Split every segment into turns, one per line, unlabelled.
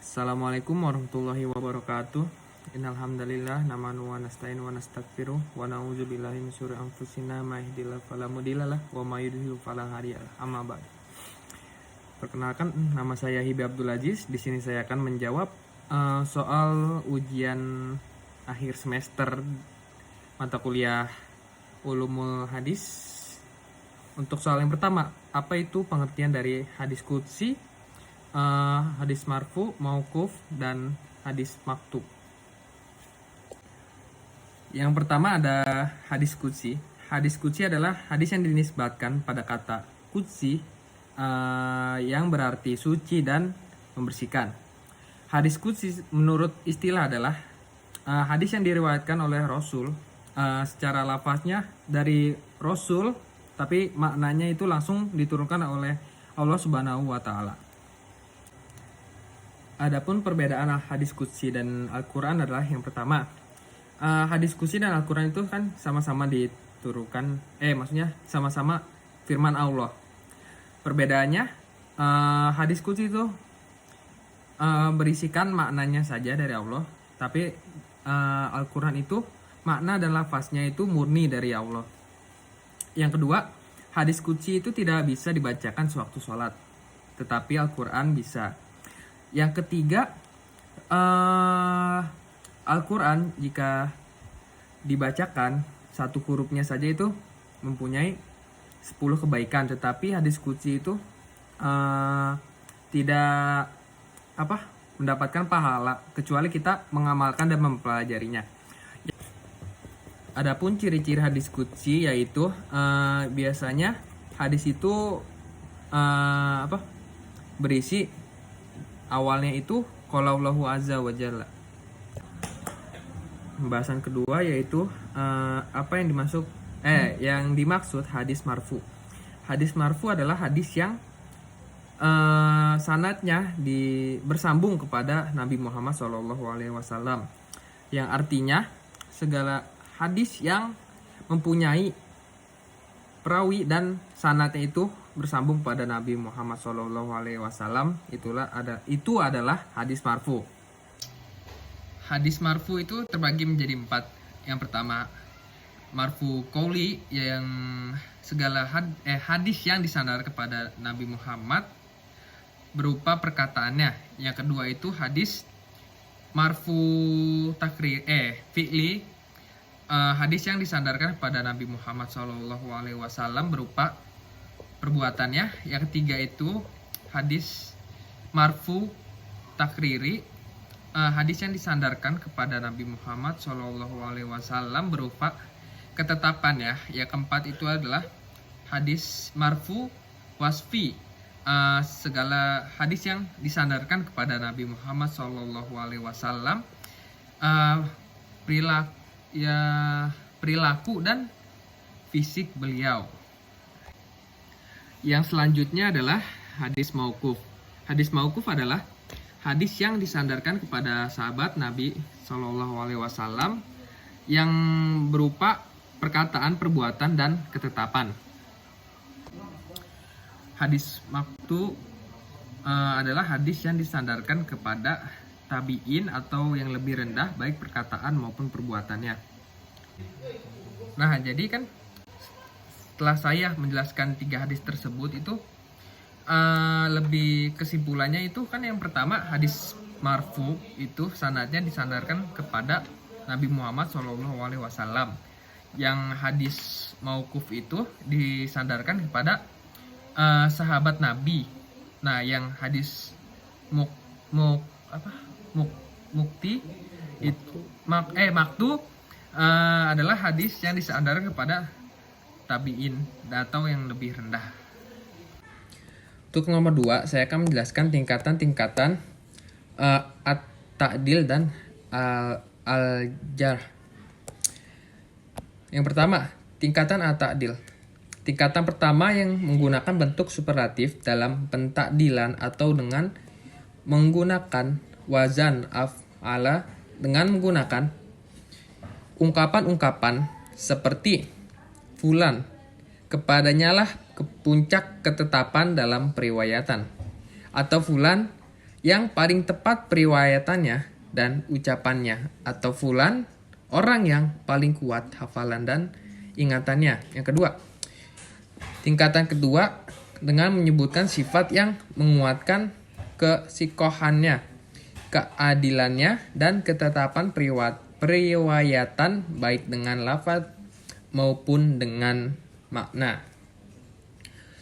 Assalamualaikum warahmatullahi wabarakatuh. Innal hamdalillah namanu wa nasta'inu wa nastaghfiruh wa na'udzu billahi min syururi anfusina ma yahdihillahu fala mudhillalah wa may yudhlil fala hadiyalah. Amma ba'd. Perkenalkan, nama saya Hibi Abdul Aziz. Di sini saya akan menjawab soal ujian akhir semester mata kuliah Ulumul Hadis. Untuk soal yang pertama, apa itu pengertian dari hadis qudsi, hadis marfu, mauquf, dan hadis maktub? Yang pertama ada hadis qudsi. Hadis qudsi adalah hadis yang dinisbatkan pada kata qudsi, yang berarti suci dan membersihkan. Hadis qudsi menurut istilah adalah hadis yang diriwayatkan oleh Rasul, secara lafaznya dari Rasul, tapi maknanya itu langsung diturunkan oleh Allah Subhanahu wa Ta'ala. Adapun perbedaan hadis qudsi dan Al-Quran adalah yang pertama, hadis qudsi dan Al-Quran itu kan sama-sama diturunkan, maksudnya sama-sama firman Allah. Perbedaannya, hadis qudsi itu berisikan maknanya saja dari Allah, tapi Al-Quran itu makna dan lafaznya itu murni dari Allah. Yang kedua, hadis qudsi itu tidak bisa dibacakan sewaktu sholat, tetapi Al-Quran bisa. Yang ketiga, Al-Quran jika dibacakan satu hurufnya saja itu mempunyai 10 kebaikan, tetapi hadis qudsi itu tidak mendapatkan pahala kecuali kita mengamalkan dan mempelajarinya. Adapun ciri-ciri hadis qudsi yaitu biasanya hadis itu berisi awalnya itu qaulullahu azza wa jalla. Pembahasan kedua yaitu yang dimaksud hadis marfu. Hadis marfu adalah hadis yang sanadnya bersambung kepada Nabi Muhammad SAW, yang artinya segala hadis yang mempunyai perawi dan sanadnya itu bersambung pada Nabi Muhammad SAW, itu adalah hadis marfu. Hadis marfu itu terbagi menjadi 4. Yang pertama, marfu qauli, yang segala hadis yang disandar kepada Nabi Muhammad berupa perkataannya. Yang kedua itu hadis marfu fi'li, hadis yang disandarkan kepada Nabi Muhammad SAW berupa perbuatannya. Yang ketiga itu hadis marfu takriri, hadis yang disandarkan kepada Nabi Muhammad SAW berupa ketetapan ya. Yang keempat itu adalah hadis marfu wasfi, segala hadis yang disandarkan kepada Nabi Muhammad SAW, perilaku dan fisik beliau. Yang selanjutnya adalah hadis mauquf. Hadis mauquf adalah hadis yang disandarkan kepada sahabat Nabi SAW yang berupa perkataan, perbuatan, dan ketetapan. Hadis maktub adalah hadis yang disandarkan kepada tabi'in atau yang lebih rendah, baik perkataan maupun perbuatannya. Nah, jadi kan setelah saya menjelaskan 3 hadis tersebut itu lebih kesimpulannya itu kan yang pertama, hadis marfu itu sanadnya disandarkan kepada Nabi Muhammad SAW. Yang hadis mauquf itu disandarkan kepada sahabat Nabi. Nah, yang hadis maktub adalah hadis yang disandarkan kepada tabi'in atau yang lebih rendah. Untuk nomor 2, saya akan menjelaskan tingkatan-tingkatan at-ta'dil dan al-jarh. Yang pertama, tingkatan at-ta'dil. Tingkatan pertama yang menggunakan bentuk superlatif dalam pentakdilan atau dengan menggunakan wazan af'ala, dengan menggunakan ungkapan-ungkapan seperti fulan, kepadanya lah puncak ketetapan dalam periwayatan, atau fulan yang paling tepat periwayatannya dan ucapannya, atau fulan orang yang paling kuat hafalan dan ingatannya. Yang kedua, tingkatan kedua dengan menyebutkan sifat yang menguatkan kesikohannya, keadilannya, dan ketetapan periwayatan baik dengan lafaz maupun dengan makna.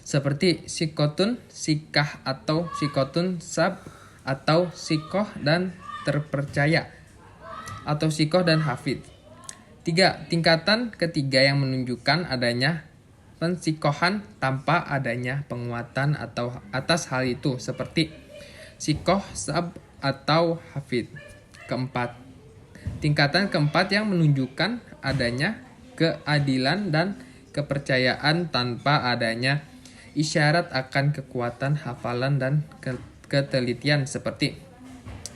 Seperti sikotun, sikah atau sikotun sab atau sikoh dan terpercaya atau sikoh dan hafid. 3. Tingkatan ketiga yang menunjukkan adanya pensikohan tanpa adanya penguatan atau atas hal itu, seperti sikoh, sab atau hafid. Keempat, tingkatan keempat yang menunjukkan adanya keadilan dan kepercayaan tanpa adanya isyarat akan kekuatan hafalan dan ketelitian, seperti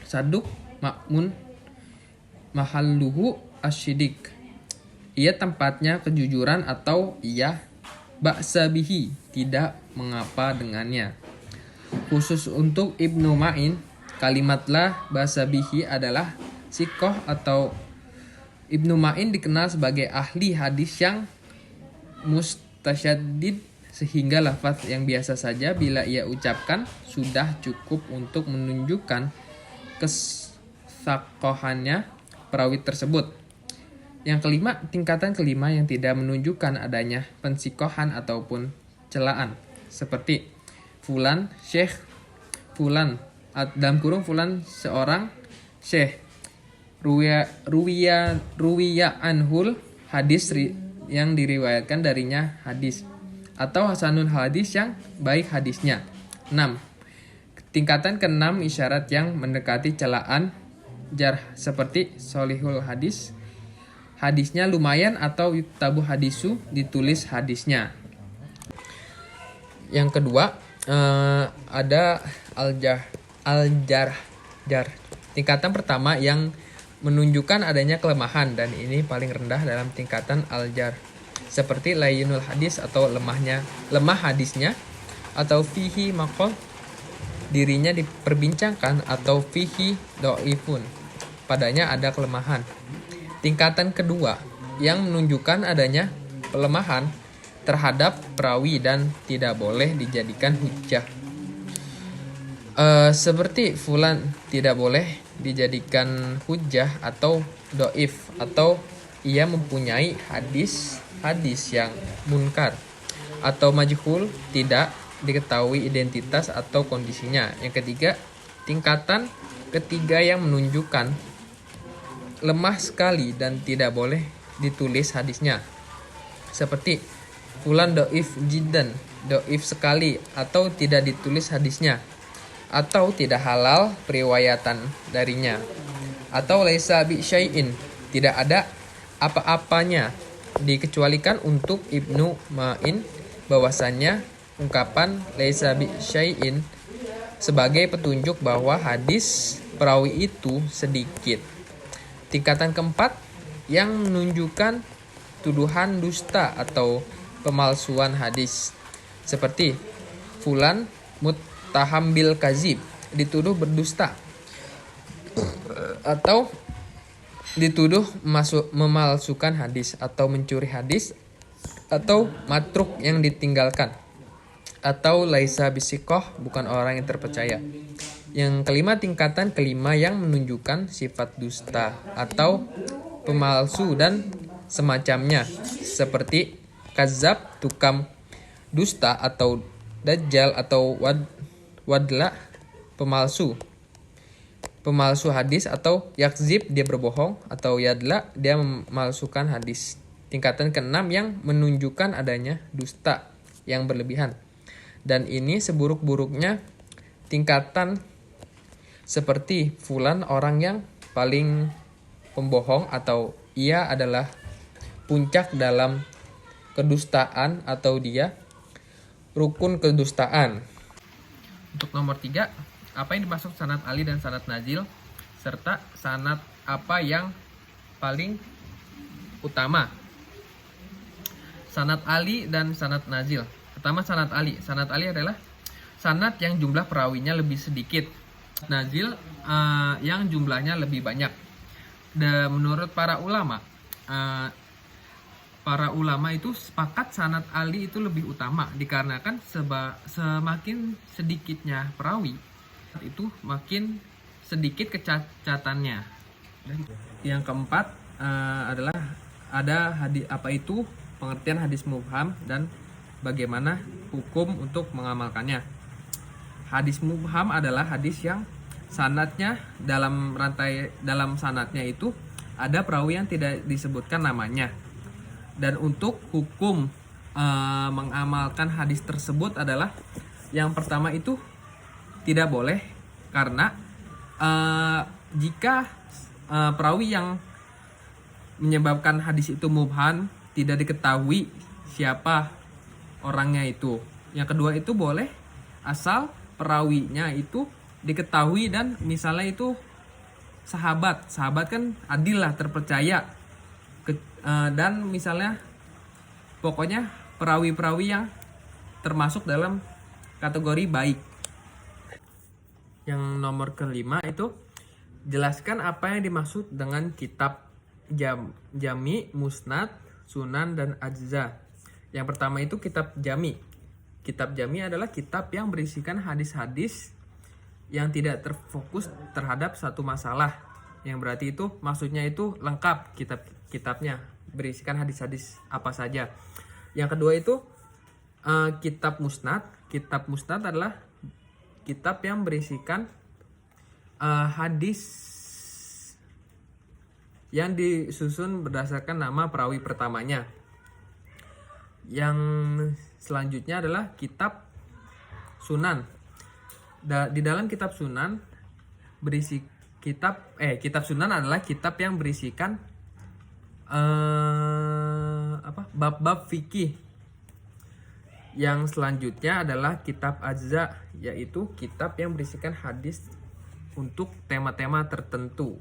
saduk, makmun, mahalluhu asyidik. Ia tempatnya kejujuran, atau ia ba'sabihi, tidak mengapa dengannya. Khusus untuk Ibnu Ma'in, kalimat la ba'sabihi adalah sikoh, atau Ibnu Ma'in dikenal sebagai ahli hadis yang mustasyaddid, sehingga lafaz yang biasa saja bila ia ucapkan sudah cukup untuk menunjukkan kesakohannya perawi tersebut. Yang kelima, tingkatan kelima yang tidak menunjukkan adanya pensikohan ataupun celaan, seperti fulan syekh, fulan dalam kurung fulan seorang syekh, ruwiya anhul hadis yang diriwayatkan darinya hadis, atau hasanun hadis yang baik hadisnya. 6. Tingkatan ke-6 isyarat yang mendekati celaan jarh, seperti solihul hadis, hadisnya lumayan, atau yuktabu hadisu, ditulis hadisnya. Yang kedua, ada al-jarh. Tingkatan pertama yang menunjukkan adanya kelemahan, dan ini paling rendah dalam tingkatan al-jarh, seperti layyinul hadis atau lemah hadisnya, atau fihi maqal, dirinya diperbincangkan, atau fihi dhaifun, padanya ada kelemahan. Tingkatan kedua yang menunjukkan adanya pelemahan terhadap perawi dan tidak boleh dijadikan hujjah, seperti fulan tidak boleh dijadikan hujjah atau dhaif, atau ia mempunyai hadis yang munkar, atau majhul, tidak diketahui identitas atau kondisinya. Yang ketiga, tingkatan ketiga yang menunjukkan lemah sekali dan tidak boleh ditulis hadisnya, seperti fulan dhaif jiddan, dhaif sekali, atau tidak ditulis hadisnya, atau tidak halal periwayatan darinya, atau laisa bi syai'in, tidak ada apa-apanya. Dikecualikan untuk Ibnu Ma'in bahwasannya ungkapan laisa bi syai'in sebagai petunjuk bahwa hadis perawi itu sedikit. Tingkatan keempat yang menunjukkan tuduhan dusta atau pemalsuan hadis, seperti fulan muttaham bil kazib, dituduh berdusta, atau dituduh memalsukan hadis, atau mencuri hadis, atau matruk yang ditinggalkan, atau laisa bisikoh, bukan orang yang terpercaya. Yang kelima, tingkatan kelima yang menunjukkan sifat dusta atau pemalsu dan semacamnya, seperti kazab, tukang dusta, atau dajjal, atau wadla, pemalsu hadis, atau yakzib, dia berbohong, atau yadla, dia memalsukan hadis. Tingkatan keenam yang menunjukkan adanya dusta yang berlebihan, dan ini seburuk-buruknya tingkatan, seperti fulan orang yang paling pembohong, atau ia adalah puncak dalam kedustaan, atau dia rukun kedustaan. Untuk nomor 3, apa yang dimaksud sanad ali dan sanad nazil, serta sanad apa yang paling utama. Sanad ali dan sanad nazil. Pertama, sanad ali. Sanad ali adalah sanad yang jumlah perawinya lebih sedikit, nazil yang jumlahnya lebih banyak. Dan menurut para ulama itu sepakat sanad Ali itu lebih utama dikarenakan semakin sedikitnya perawi itu makin sedikit kecacatannya. Yang keempat adalah ada hadis, apa itu pengertian hadis mubham dan bagaimana hukum untuk mengamalkannya. Hadis mubham adalah hadis yang sanadnya dalam sanadnya itu ada perawi yang tidak disebutkan namanya. Dan untuk hukum mengamalkan hadis tersebut adalah yang pertama itu tidak boleh, karena jika perawi yang menyebabkan hadis itu mubham tidak diketahui siapa orangnya itu. Yang kedua itu boleh asal perawinya itu diketahui dan misalnya itu sahabat kan adil lah, terpercaya. Dan misalnya pokoknya perawi-perawi yang termasuk dalam kategori baik. Yang nomor kelima itu jelaskan apa yang dimaksud dengan kitab jami, musnad, sunan, dan ajza. Yang pertama itu kitab jami. Kitab jami adalah kitab yang berisikan hadis-hadis yang tidak terfokus terhadap satu masalah. Yang berarti itu maksudnya itu lengkap kitabnya, berisikan hadis-hadis apa saja. Yang kedua itu kitab musnad. Kitab musnad adalah kitab yang berisikan hadis yang disusun berdasarkan nama perawi pertamanya. Yang selanjutnya adalah kitab sunan. Di dalam kitab sunan kitab sunan adalah kitab yang berisikan bab-bab fikih. Yang selanjutnya adalah kitab ajza, yaitu kitab yang berisikan hadis untuk tema-tema tertentu.